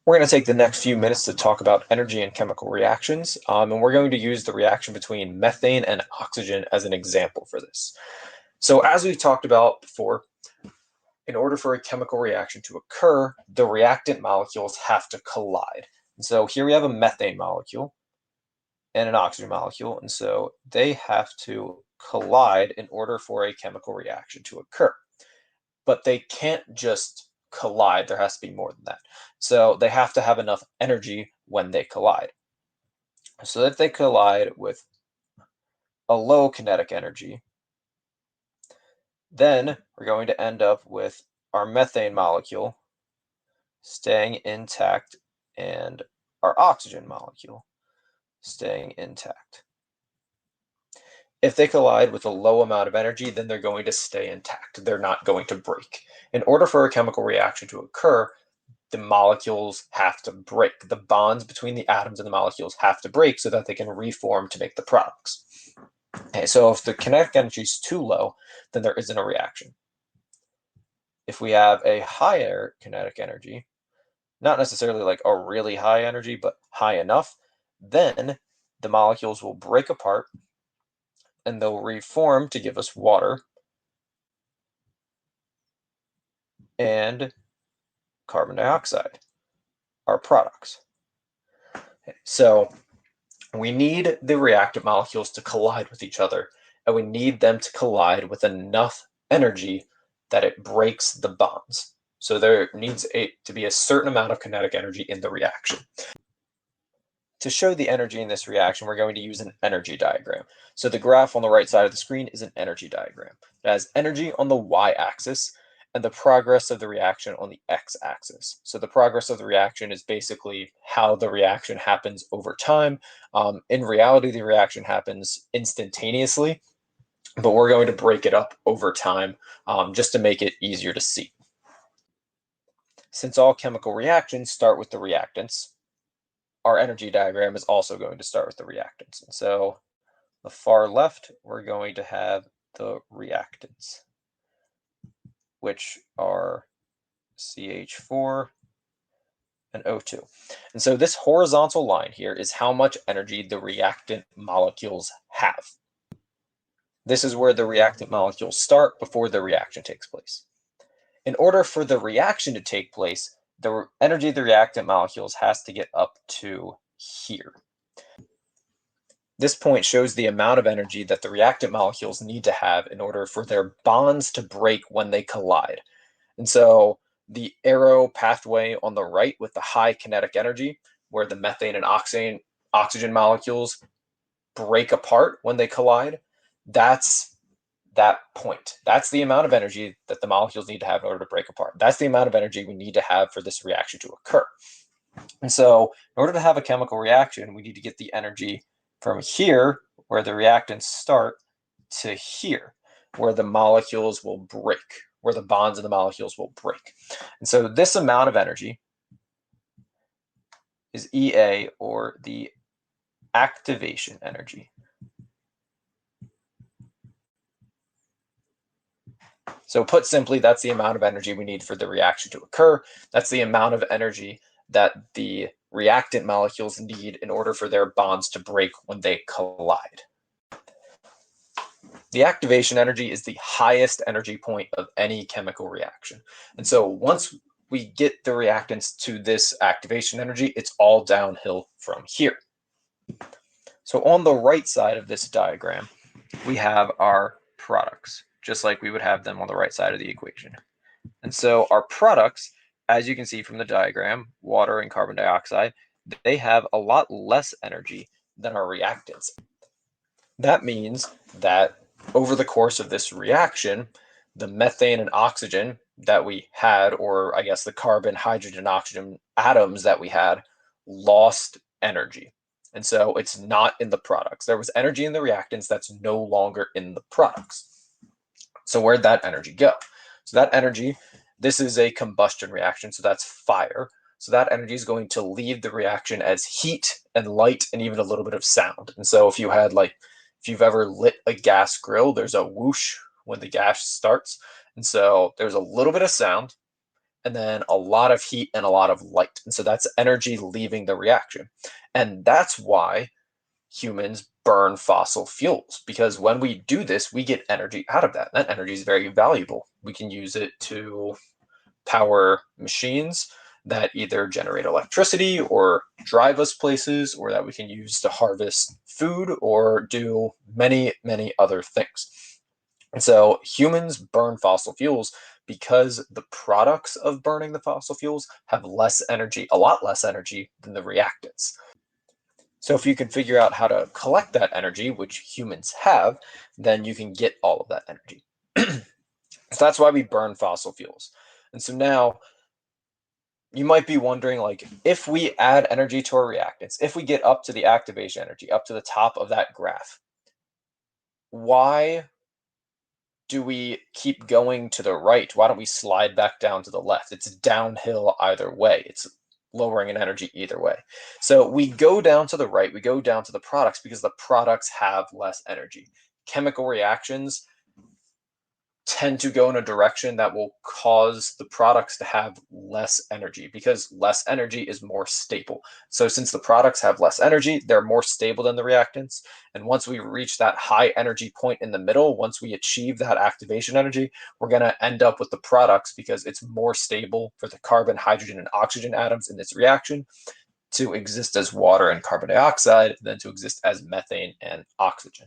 We're going to take the next few minutes to talk about energy and chemical reactions, and we're going to use the reaction between methane and oxygen as an example for this. So as we've talked about before, in order for a chemical reaction to occur, the reactant molecules have to collide. And so here we have a methane molecule and an oxygen molecule, and so they have to collide in order for a chemical reaction to occur. But they can't just collide, there has to be more than that. So they have to have enough energy when they collide. So that they collide with a low kinetic energy, then we're going to end up with our methane molecule staying intact and our oxygen molecule staying intact. If they collide with a low amount of energy, then they're going to stay intact. They're not going to break. In order for a chemical reaction to occur, the molecules have to break. The bonds between the atoms and the molecules have to break so that they can reform to make the products. Okay, so if the kinetic energy is too low, then there isn't a reaction. If we have a higher kinetic energy, not necessarily like a really high energy, but high enough, then the molecules will break apart and they'll reform to give us water and carbon dioxide, our products. Okay, so we need the reactant molecules to collide with each other, and we need them to collide with enough energy that it breaks the bonds. So there needs to be a certain amount of kinetic energy in the reaction. To show the energy in this reaction, we're going to use an energy diagram. So the graph on the right side of the screen is an energy diagram. It has energy on the y-axis and the progress of the reaction on the x-axis. So the progress of the reaction is basically how the reaction happens over time. In reality, the reaction happens instantaneously, but we're going to break it up over time just to make it easier to see. Since all chemical reactions start with the reactants, our energy diagram is also going to start with the reactants. And so the far left, we're going to have the reactants, which are CH4 and O2. And so this horizontal line here is how much energy the reactant molecules have. This is where the reactant molecules start before the reaction takes place. In order for the reaction to take place, the energy of the reactant molecules has to get up to here. This point shows the amount of energy that the reactant molecules need to have in order for their bonds to break when they collide. And so the arrow pathway on the right with the high kinetic energy, where the methane and oxygen molecules break apart when they collide, that's that point. That's the amount of energy that the molecules need to have in order to break apart. That's the amount of energy we need to have for this reaction to occur. And so in order to have a chemical reaction, we need to get the energy from here, where the reactants start, to here, where the molecules will break, where the bonds of the molecules will break. And so this amount of energy is EA, or the activation energy. So put simply, that's the amount of energy we need for the reaction to occur. That's the amount of energy that the reactant molecules need in order for their bonds to break when they collide. The activation energy is the highest energy point of any chemical reaction. And so once we get the reactants to this activation energy, it's all downhill from here. So on the right side of this diagram, we have our products, just like we would have them on the right side of the equation. And so our products, as you can see from the diagram, water and carbon dioxide, they have a lot less energy than our reactants. That means that over the course of this reaction, the methane and oxygen that we had, or I guess the carbon, hydrogen, oxygen atoms that we had, lost energy. And so it's not in the products. There was energy in the reactants that's no longer in the products. So where'd that energy go? So that energy, this is a combustion reaction, so that's fire. So that energy is going to leave the reaction as heat and light and even a little bit of sound. And so if you've ever lit a gas grill, there's a whoosh when the gas starts. And so there's a little bit of sound and then a lot of heat and a lot of light. And so that's energy leaving the reaction. And that's why humans burn fossil fuels, because when we do this, we get energy out of that. That energy is very valuable. We can use it to power machines that either generate electricity or drive us places, or that we can use to harvest food or do many, many other things. And so humans burn fossil fuels because the products of burning the fossil fuels have less energy, a lot less energy than the reactants. So if you can figure out how to collect that energy, which humans have, then you can get all of that energy. So that's why we burn fossil fuels. And so now you might be wondering, like, if we add energy to our reactants, if we get up to the activation energy, up to the top of that graph, why do we keep going to the right? Why don't we slide back down to the left? It's downhill either way. It's lowering in energy either way. So we go down to the right, we go down to the products because the products have less energy. Chemical reactions tend to go in a direction that will cause the products to have less energy, because less energy is more stable. So since the products have less energy, they're more stable than the reactants. And once we reach that high energy point in the middle, once we achieve that activation energy, we're going to end up with the products because it's more stable for the carbon, hydrogen, and oxygen atoms in this reaction to exist as water and carbon dioxide than to exist as methane and oxygen.